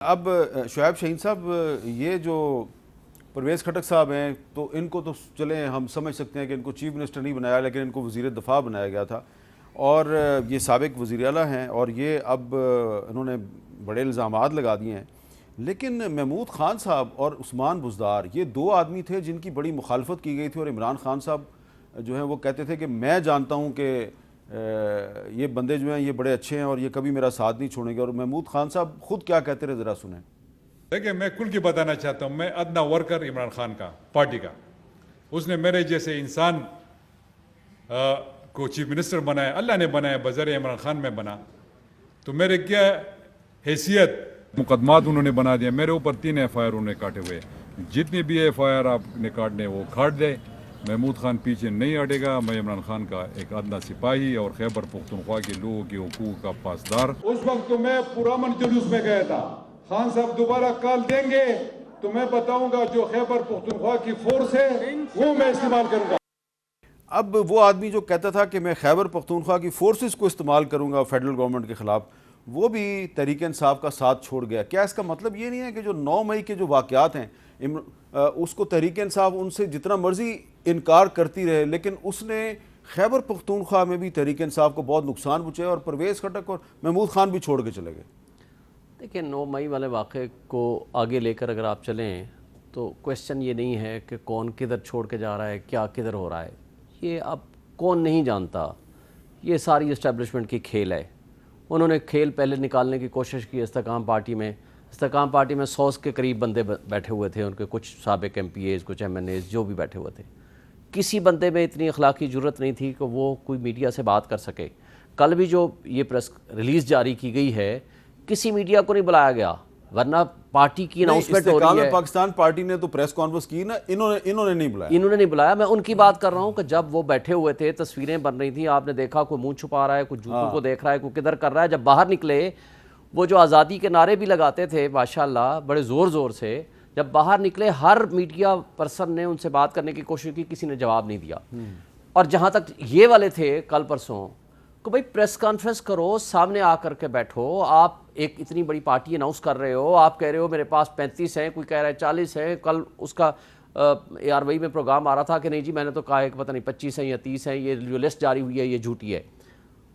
اب شعیب شاہین صاحب، یہ جو پرویز خٹک صاحب ہیں تو ان کو تو چلیں ہم سمجھ سکتے ہیں کہ ان کو چیف منسٹر نہیں بنایا، لیکن ان کو وزیر دفاع بنایا گیا تھا، اور یہ سابق وزیر اعلیٰ ہیں، اور یہ اب انہوں نے بڑے الزامات لگا دیے ہیں۔ لیکن محمود خان صاحب اور عثمان بزدار، یہ دو آدمی تھے جن کی بڑی مخالفت کی گئی تھی، اور عمران خان صاحب جو ہیں وہ کہتے تھے کہ میں جانتا ہوں کہ یہ بندے جو ہیں یہ بڑے اچھے ہیں اور یہ کبھی میرا ساتھ نہیں چھوڑیں گے۔ اور محمود خان صاحب خود کیا کہتے رہے، ذرا سنیں۔ دیکھیں، میں کل کی بتانا چاہتا ہوں، میں ادنا ورکر عمران خان کا، پارٹی کا۔ اس نے میرے جیسے انسان کو چیف منسٹر بنایا، اللہ نے بنایا، بذریعہ عمران خان میں بنا، تو میرے کیا حیثیت، مقدمات انہوں نے بنا دیا میرے اوپر، 3 FIR انہوں نے کاٹے ہوئے، جتنی بھی FIR آپ نے کاٹنے وہ کاٹ دے۔ محمود خان پیچھے نہیں ہٹے گا، میں عمران خان کا ایک ادنا سپاہی اور خیبر پختونخوا کے لوگوں کے حقوق کا پاسدار۔ اس وقت تو میں پرامن جلوس میں گیا تھا، خان صاحب دوبارہ کال دیں گے تو میں بتاؤں گا جو خیبر پختونخوا کی فورس ہے وہ میں استعمال کروں گا۔ اب وہ آدمی جو کہتا تھا کہ میں خیبر پختونخوا کی فورسز کو استعمال کروں گا فیڈرل گورنمنٹ کے خلاف، وہ بھی تحریک انصاف کا ساتھ چھوڑ گیا۔ کیا اس کا مطلب یہ نہیں ہے کہ جو 9 مئی کے جو واقعات ہیں اس کو تحریک انصاف ان سے جتنا مرضی انکار کرتی رہے، لیکن اس نے خیبر پختونخوا میں بھی تحریک انصاف کو بہت نقصان پہنچایا، اور پرویز خٹک اور محمود خان بھی چھوڑ کے چلے گئے؟ دیکھیں، 9 مئی والے واقعے کو آگے لے کر اگر آپ چلیں تو کویسچن یہ نہیں ہے کہ کون کدھر چھوڑ کے جا رہا ہے، کیا کدھر ہو رہا ہے، یہ اب کون نہیں جانتا، یہ ساری اسٹیبلشمنٹ کی کھیل ہے۔ انہوں نے کھیل پہلے نکالنے کی کوشش کی استحکام پارٹی میں 100 کے قریب بندے بیٹھے ہوئے تھے، ان کے کچھ سابق MPAs، کچھ MNAs جو بھی بیٹھے ہوئے تھے۔ کسی بندے میں اتنی اخلاقی جرت نہیں تھی کہ وہ کوئی میڈیا سے بات کر سکے۔ کل بھی جو یہ پریس ریلیز جاری کی گئی ہے، کسی میڈیا کو نہیں بلایا گیا، ورنہ پارٹی کی اناؤنسمنٹ ہو رہی ہے۔ پاکستان پارٹی نے تو پریس کانفرنس کی نا، انہوں نے نہیں بلایا۔ میں ان کی بات کر رہا ہوں کہ جب وہ بیٹھے ہوئے تھے، تصویریں بن رہی تھیں، آپ نے دیکھا کوئی منہ چھپا رہا ہے، کوئی جوتوں کو دیکھ رہا ہے، کوئی کدھر کر رہا ہے۔ جب باہر نکلے، وہ جو آزادی کے نعرے بھی لگاتے تھے ماشاءاللہ بڑے زور سے، جب باہر نکلے ہر میڈیا پرسن نے ان سے بات کرنے کی کوشش کی، کسی نے جواب نہیں دیا۔ اور جہاں تک یہ والے تھے کل پرسوں کہ بھائی پریس کانفرنس کرو، سامنے آ کر کے بیٹھو، آپ ایک اتنی بڑی پارٹی اناؤنس کر رہے ہو، آپ کہہ رہے ہو میرے پاس 35 ہیں، کوئی کہہ رہا ہے 40 ہیں، کل اس کا ARY میں پروگرام آ رہا تھا کہ نہیں جی میں نے تو کہا ہے کہ پتہ نہیں 25 ہیں یا 30 ہیں، یہ جو لسٹ جاری ہوئی ہے یہ جھوٹی ہے۔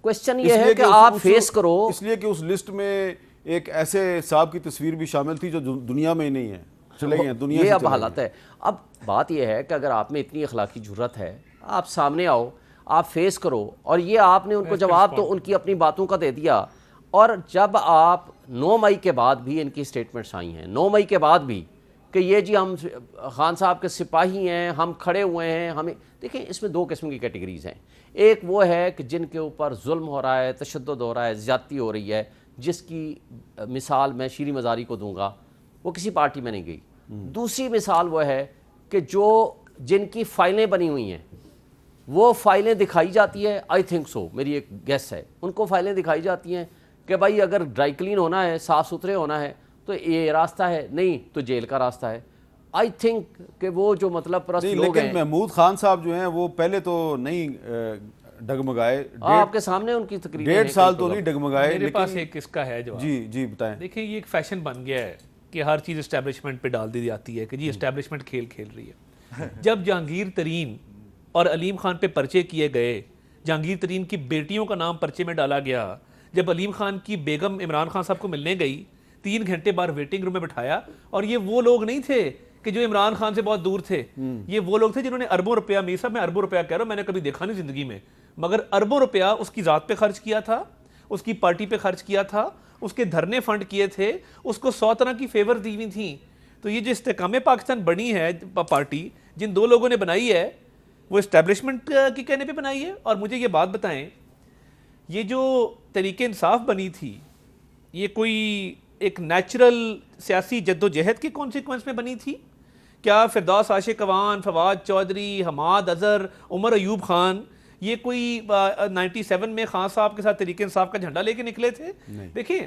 کویسچن یہ ہے کہ آپ فیس کرو، اس لیے کہ اس لسٹ میں ایک ایسے صاحب کی تصویر بھی شامل تھی جو دنیا میں ہی نہیں ہے، چلے گئے دنیا سے۔ یہ اب حالت ہے۔ اب بات یہ ہے کہ اگر آپ میں اتنی اخلاقی جرت ہے، آپ سامنے آؤ، آپ فیس کرو، اور یہ آپ نے ان کو جواب تو ان کی اپنی باتوں کا دے دیا۔ اور جب آپ 9 مئی کے بعد بھی ان کی سٹیٹمنٹس آئی ہیں، 9 مئی کے بعد بھی کہ یہ جی ہم خان صاحب کے سپاہی ہیں، ہم کھڑے ہوئے ہیں، ہمیں دیکھیں اس میں 2 قسم کی کیٹیگریز ہیں۔ ایک وہ ہے کہ جن کے اوپر ظلم ہو رہا ہے، تشدد ہو رہا ہے، زیادتی ہو رہی ہے، جس کی مثال میں شیریں مزاری کو دوں گا، وہ کسی پارٹی میں نہیں گئی۔ دوسری مثال وہ ہے کہ جن کی فائلیں بنی ہوئی ہیں، وہ فائلیں دکھائی جاتی ہے، آئی تھنک سو، میری ایک گیس ہے، ان کو فائلیں دکھائی جاتی ہیں کہ بھائی اگر ڈرائی کلین ہونا ہے، صاف ستھرے ہونا ہے تو یہ راستہ ہے، نہیں تو جیل کا راستہ ہے۔ آئی تھنک کہ وہ جو مطلب پرست لوگ ہیں، لیکن محمود خان صاحب جو ہیں وہ پہلے تو نہیں ڈگمگائے، آپ کے سامنے ان کی تقریر 1.5 سال تو نہیں ڈگمگائے۔ میرے پاس ایک اس کا ہے جواب۔ جی بتائیں۔ دیکھیں، یہ ایک فیشن بن گیا ہے کہ ہر چیز اسٹیبلشمنٹ پہ ڈال دی جاتی ہے کہ جی اسٹیبلشمنٹ کھیل کھیل رہی ہے۔ جب جہانگیر ترین اور علیم خان پہ پرچے کیے گئے، جہانگیر ترین کی بیٹیوں کا نام پرچے میں ڈالا گیا، جب علیم خان کی بیگم عمران خان صاحب کو ملنے گئی، 3 گھنٹے بعد ویٹنگ روم میں بٹھایا، اور یہ وہ لوگ نہیں تھے کہ جو عمران خان سے بہت دور تھے، یہ وہ لوگ تھے جنہوں نے اربوں روپیہ، میر صاحب میں اربوں روپیہ کہہ رہا ہوں، میں نے کبھی دیکھا نہیں زندگی میں، مگر اربوں روپیہ اس کی ذات پہ خرچ کیا تھا، اس کی پارٹی پہ خرچ کیا تھا، اس کے دھرنے فنڈ کیے تھے، اس کو 100 طرح کی فیور دی ہوئی تھیں۔ تو یہ جو استحکام پاکستان بنی ہے پارٹی، جن 2 لوگوں نے بنائی ہے، وہ اسٹیبلشمنٹ کی کہنے پہ بنائی ہے۔ اور مجھے یہ بات بتائیں، یہ جو تحریک انصاف بنی تھی، یہ کوئی ایک نیچرل سیاسی جد و جہد کے کانسیکوینس میں بنی تھی؟ کیا فردوس عاشق اعوان، فواد چودھری، حماد اظہر، عمر ایوب خان یہ کوئی 97 میں خان صاحب کے ساتھ تحریک انصاف کا جھنڈا لے کے نکلے تھے؟ دیکھیں،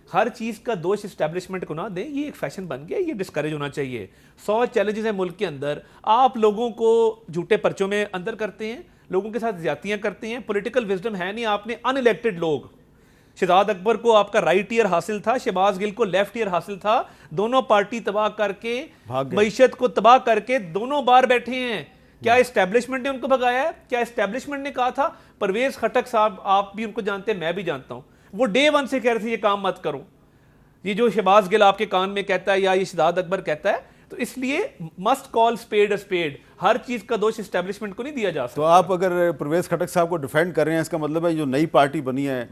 ہر چیز کا دوش اسٹیبلشمنٹ کو نہ دیں، یہ ایک فیشن بن گیا، یہ ڈسکریج ہونا چاہیے۔ 100 چیلنجز ہیں ملک کے اندر، آپ لوگوں کو جھوٹے پرچوں میں اندر کرتے ہیں، لوگوں کے ساتھ زیادتیاں کرتے ہیں، پولیٹیکل وزڈم ہے نہیں، آپ نے ان الیکٹڈ لوگ شہزاد اکبر کو آپ کا رائٹ ایئر حاصل تھا, شہباز گل کو لیفٹ ایئر حاصل تھا, دونوں پارٹی تباہ کر کے, معیشت کو تباہ کر کے دونوں بار بیٹھے ہیں. کیا اسٹیبلشمنٹ نے ان کو بھگایا ہے؟ کیا اسٹیبلشمنٹ نے کہا تھا؟ پرویز خٹک صاحب, آپ بھی ان کو جانتے ہیں, میں بھی جانتا ہوں, وہ ڈے ون سے کہہ رہے تھے یہ کام مت کرو. یہ جو شہباز گل آپ کے کان میں کہتا ہے یا یہ شہزاد اکبر کہتا ہے, تو اس لیے مسٹ کال اسپیڈ اسپیڈ, ہر چیز کا دوش اسٹیبلشمنٹ کو نہیں دیا جا سکتا. تو آپ اگر پرویز خٹک صاحب کو ڈیفینڈ کر رہے ہیں, اس کا مطلب ہے جو نئی پارٹی بنی ہے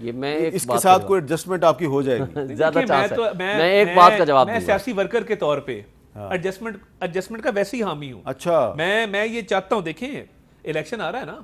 اس کے ساتھ کوئی ایڈجسٹمنٹ آپ کی ہو جائے گی؟ زیادہ چانس ہے. میں ایک بات کا جواب دوں گا, میں سیاسی ورکر کے طور پہ ایڈجسٹمنٹ کا ویسے ہی حامی ہوں. اچھا, میں یہ چاہتا ہوں, دیکھیں الیکشن آ رہا ہے نا,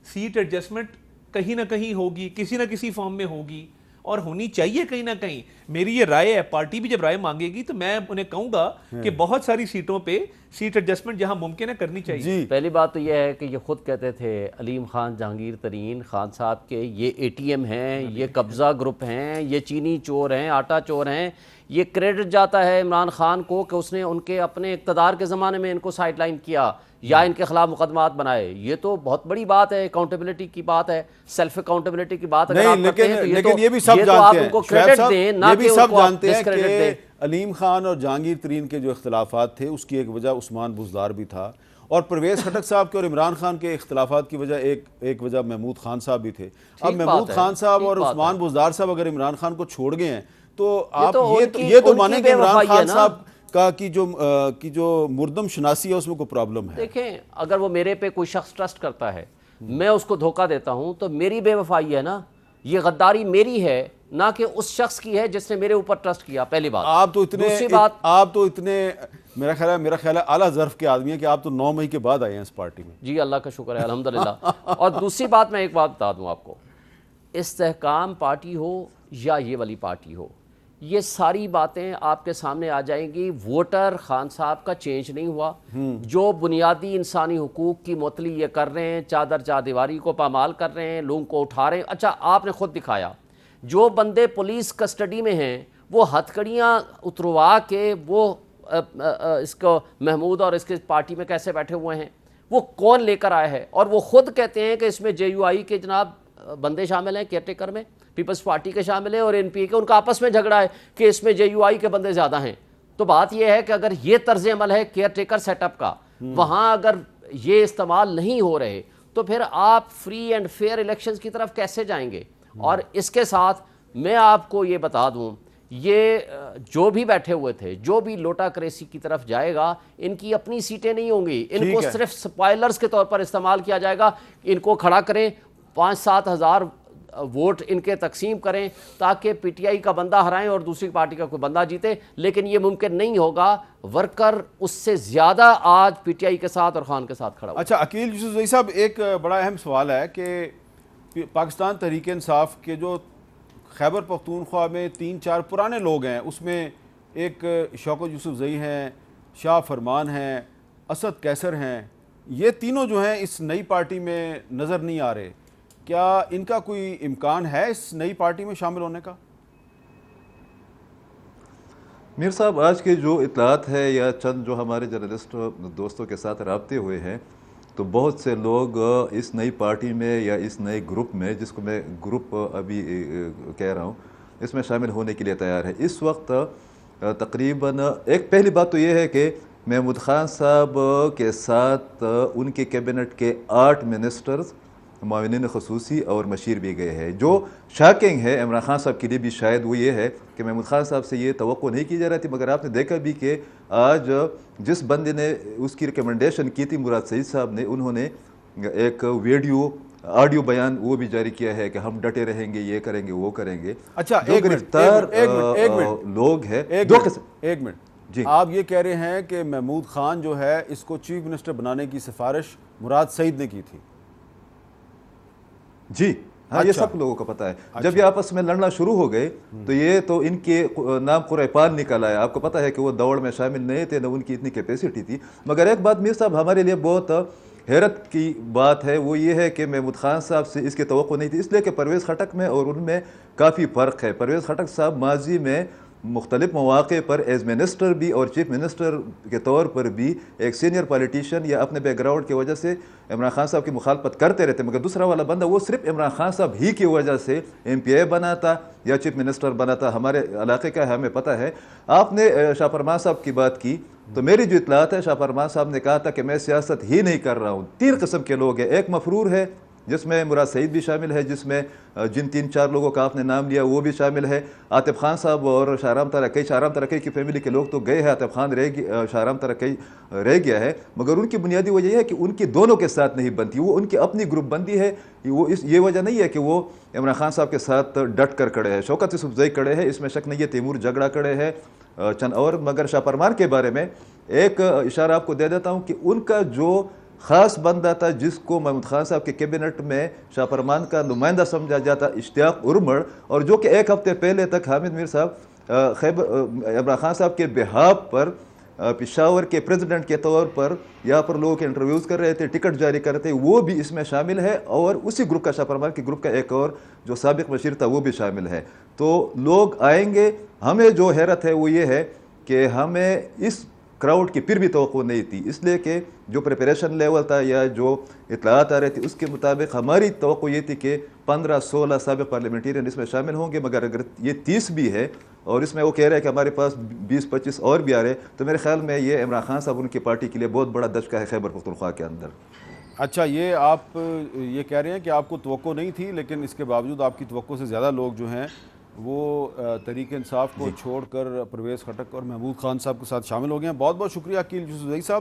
سیٹ ایڈجسٹمنٹ کہیں نہ کہیں ہوگی, کسی نہ کسی فارم میں ہوگی, اور ہونی چاہیے کہیں نہ کہیں. میری یہ رائے ہے, پارٹی بھی جب رائے مانگے گی تو میں انہیں کہوں گا کہ بہت ساری سیٹوں پہ سیٹ ایڈجسٹمنٹ جہاں ممکن ہے کرنی چاہیے. پہلی بات تو یہ ہے کہ یہ خود کہتے تھے علیم خان جہانگیر ترین خان صاحب کے یہ اے ٹی ایم ہیں, یہ قبضہ گروپ ہیں, یہ چینی چور ہیں, آٹا چور ہیں. یہ کریڈٹ جاتا ہے عمران خان کو کہ اس نے ان کے اپنے اقتدار کے زمانے میں ان کو سائڈ لائن کیا یا ان کے خلاف مقدمات بنائے. یہ تو بہت بڑی بات ہے, اکاؤنٹیبلٹی کی بات ہے, سیلف اکاؤنٹیبلٹی کی بات اگر آپ کرتے ہیں لیکن یہ بھی سب جانتے ہیں کہ علیم خان اور جہانگیر ترین کے جو اختلافات تھے اس کی ایک وجہ عثمان بزدار بھی تھا, اور پرویز خٹک صاحب کے اور عمران خان کے اختلافات کی وجہ ایک وجہ محمود خان صاحب بھی تھے. اب محمود خان صاحب اور عثمان بزدار صاحب اگر عمران خان کو چھوڑ گئے ہیں تو آپ یہ تو مانیں کہ عمران خان صاحب کا کی جو مردم شناسی ہے اس میں کوئی پرابلم ہے. دیکھیں, اگر وہ میرے پہ کوئی شخص ٹرسٹ کرتا ہے, میں اس کو دھوکہ دیتا ہوں, تو میری بے وفائی ہے نا, یہ غداری میری ہے نہ کہ اس شخص کی ہے جس نے میرے اوپر ٹرسٹ کیا. پہلی بات. آپ تو اتنے میرا خیال ہے اعلیٰ ظرف کے آدمی ہیں کہ آپ تو 9 مئی کے بعد آئے ہیں اس پارٹی میں. جی اللہ کا شکر ہے, الحمدللہ. اور دوسری بات, میں ایک بات بتا دوں آپ کو, استحکام پارٹی ہو یا یہ والی پارٹی ہو, یہ ساری باتیں آپ کے سامنے آ جائیں گی. ووٹر خان صاحب کا چینج نہیں ہوا, جو بنیادی انسانی حقوق کی معطلی یہ کر رہے ہیں, چادر چاردیواری کو پامال کر رہے ہیں, لوگوں کو اٹھا رہے ہیں. اچھا, آپ نے خود دکھایا, جو بندے پولیس کسٹڈی میں ہیں وہ ہتھکڑیاں اتروا کے وہ اس کو محمود اور اس کے پارٹی میں کیسے بیٹھے ہوئے ہیں, وہ کون لے کر آئے ہیں. اور وہ خود کہتے ہیں کہ اس میں جے یو آئی کے جناب بندے شامل ہیں, کیئر ٹیکر میں پیپلز پارٹی کے شامل ہیں, اور این پی اے کے, ان کا آپس میں جھگڑا ہے کہ اس میں جے یو آئی کے بندے زیادہ ہیں. تو بات یہ ہے کہ اگر یہ طرز عمل ہے کیئر ٹیکر سیٹ اپ کا, وہاں اگر یہ استعمال نہیں ہو رہے تو پھر آپ فری اینڈ فیئر الیکشنز کی طرف کیسے جائیں گے. اور اس کے ساتھ میں آپ کو یہ بتا دوں, یہ جو بھی بیٹھے ہوئے تھے, جو بھی لوٹا کریسی کی طرف جائے گا, ان کی اپنی سیٹیں نہیں ہوں گی, ان کو صرف سپائلرز کے طور پر استعمال کیا جائے گا. ان کو کھڑا کریں, 5-7 ہزار ووٹ ان کے تقسیم کریں تاکہ پی ٹی آئی کا بندہ ہرائیں اور دوسری پارٹی کا کوئی بندہ جیتے. لیکن یہ ممکن نہیں ہوگا, ورکر اس سے زیادہ آج پی ٹی آئی کے ساتھ اور خان کے ساتھ کھڑا ہوا. اچھا عقیل یوسف زئی صاحب, ایک بڑا اہم سوال ہے کہ پاکستان تحریک انصاف کے جو خیبر پختونخوا میں 3-4 پرانے لوگ ہیں, اس میں ایک شوکت یوسف زئی ہیں, شاہ فرمان ہیں, اسد کیسر ہیں, یہ تینوں جو ہیں اس نئی پارٹی میں نظر نہیں آ رہے. کیا ان کا کوئی امکان ہے اس نئی پارٹی میں شامل ہونے کا؟ میر صاحب, آج کے جو اطلاعات ہے یا چند جو ہمارے جرنلسٹ دوستوں کے ساتھ رابطے ہوئے ہیں, تو بہت سے لوگ اس نئی پارٹی میں یا اس نئے گروپ میں, جس کو میں گروپ ابھی کہہ رہا ہوں, اس میں شامل ہونے کے لیے تیار ہے. اس وقت تقریباً ایک پہلی بات تو یہ ہے کہ محمود خان صاحب کے ساتھ ان کے کیبنٹ کے 8 منسٹرز, معاونین خصوصی اور مشیر بھی گئے ہیں. جو شاکنگ ہے عمران خان صاحب کے لیے بھی شاید وہ یہ ہے کہ محمود خان صاحب سے یہ توقع نہیں کی جا رہی تھی, مگر آپ نے دیکھا بھی کہ آج جس بندے نے اس کی ریکمنڈیشن کی تھی, مراد سعید صاحب نے, انہوں نے ایک آڈیو بیان وہ بھی جاری کیا ہے کہ ہم ڈٹے رہیں گے, یہ کریں گے, وہ کریں گے. اچھا, جو گرفتار لوگ ہیں, ایک منٹ جی, آپ یہ کہہ رہے ہیں کہ محمود خان جو ہے اس کو چیف منسٹر بنانے کی سفارش مراد سعید نے کی تھی؟ جی ہاں, یہ سب لوگوں کو پتا ہے. جب یہ آپس میں لڑنا شروع ہو گئے تو یہ تو ان کے نام قریپان نکل آیا. آپ کو پتا ہے کہ وہ دوڑ میں شامل نہیں تھے, نہ ان کی اتنی کیپیسٹی تھی. مگر ایک بات میر صاحب ہمارے لیے بہت حیرت کی بات ہے, وہ یہ ہے کہ محمود خان صاحب سے اس کی توقع نہیں تھی, اس لیے کہ پرویز خٹک میں اور ان میں کافی فرق ہے. پرویز خٹک صاحب ماضی میں مختلف مواقع پر ایز منسٹر بھی اور چیف منسٹر کے طور پر بھی ایک سینئر پالیٹیشین یا اپنے بیک گراؤنڈ کی وجہ سے عمران خان صاحب کی مخالفت کرتے رہتے، مگر دوسرا والا بندہ وہ صرف عمران خان صاحب ہی کی وجہ سے MPA بنا تھا یا چیف منسٹر بنا تھا. ہمارے علاقے کا ہے ہمیں پتہ ہے. آپ نے شاہ فرمان صاحب کی بات کی تو میری جو اطلاعات ہے شاہ فرمان صاحب نے کہا تھا کہ میں سیاست ہی نہیں کر رہا ہوں. 3 قسم کے لوگ ہیں. ایک مفرور ہے جس میں مراد سعید بھی شامل ہے، جس میں جن 3-4 لوگوں کا آپ نے نام لیا وہ بھی شامل ہے. عاطف خان صاحب اور شاہرام ترکی کی فیملی کے لوگ تو گئے ہیں، عاطف خان شاہرام ترکی رہ گیا ہے، مگر ان کی بنیادی وجہ یہ ہے کہ ان کی دونوں کے ساتھ نہیں بنتی. وہ ان کی اپنی گروپ بندی ہے. وہ یہ وجہ نہیں ہے کہ وہ عمران خان صاحب کے ساتھ ڈٹ کر کھڑے ہیں. شوکت یوسفزئی کھڑے ہیں، اس میں شک نہیں ہے. تیمور جھگڑا کھڑے ہیں چند اور. مگر شاہ فرمان کے بارے میں ایک اشارہ آپ کو دے دیتا ہوں کہ ان کا جو خاص بندہ تھا جس کو محمود خان صاحب کے کیبنٹ میں شاہ فرمان کا نمائندہ سمجھا جاتا، اشتیاق ارمڑ، اور جو کہ 1 ہفتے پہلے تک حامد میر صاحب عمران خان صاحب کے بہاف پر پشاور کے پریزیڈنٹ کے طور پر یہاں پر لوگوں کے انٹرویوز کر رہے تھے، ٹکٹ جاری کر رہے تھے، وہ بھی اس میں شامل ہے. اور اسی گروپ کا، شاہ فرمان کے گروپ کا ایک اور جو سابق مشیر تھا وہ بھی شامل ہے. تو لوگ آئیں گے. ہمیں جو حیرت ہے وہ یہ ہے کہ ہمیں اس کراؤڈ کی پھر بھی توقع نہیں تھی، اس لیے کہ جو پریپریشن لیول تھا یا جو اطلاعات آ رہی تھی اس کے مطابق ہماری توقع یہ تھی کہ 15-16 سابق پارلیمنٹیرین اس میں شامل ہوں گے. مگر اگر یہ 30 بھی ہے اور اس میں وہ کہہ رہے ہیں کہ ہمارے پاس 20-25 اور بھی آ رہے، تو میرے خیال میں یہ عمران خان صاحب ان کی پارٹی کے لیے بہت بڑا دھچکا ہے خیبر پختونخوا کے اندر. اچھا، یہ آپ یہ کہہ رہے ہیں کہ آپ کو توقع نہیں تھی، لیکن اس کے باوجود آپ کی توقع سے زیادہ لوگ جو ہیں وہ تحریک انصاف کو چھوڑ کر پرویز خٹک اور محمود خان صاحب کے ساتھ شامل ہو گئے ہیں. بہت بہت شکریہ عقیل یوسفزئی صاحب.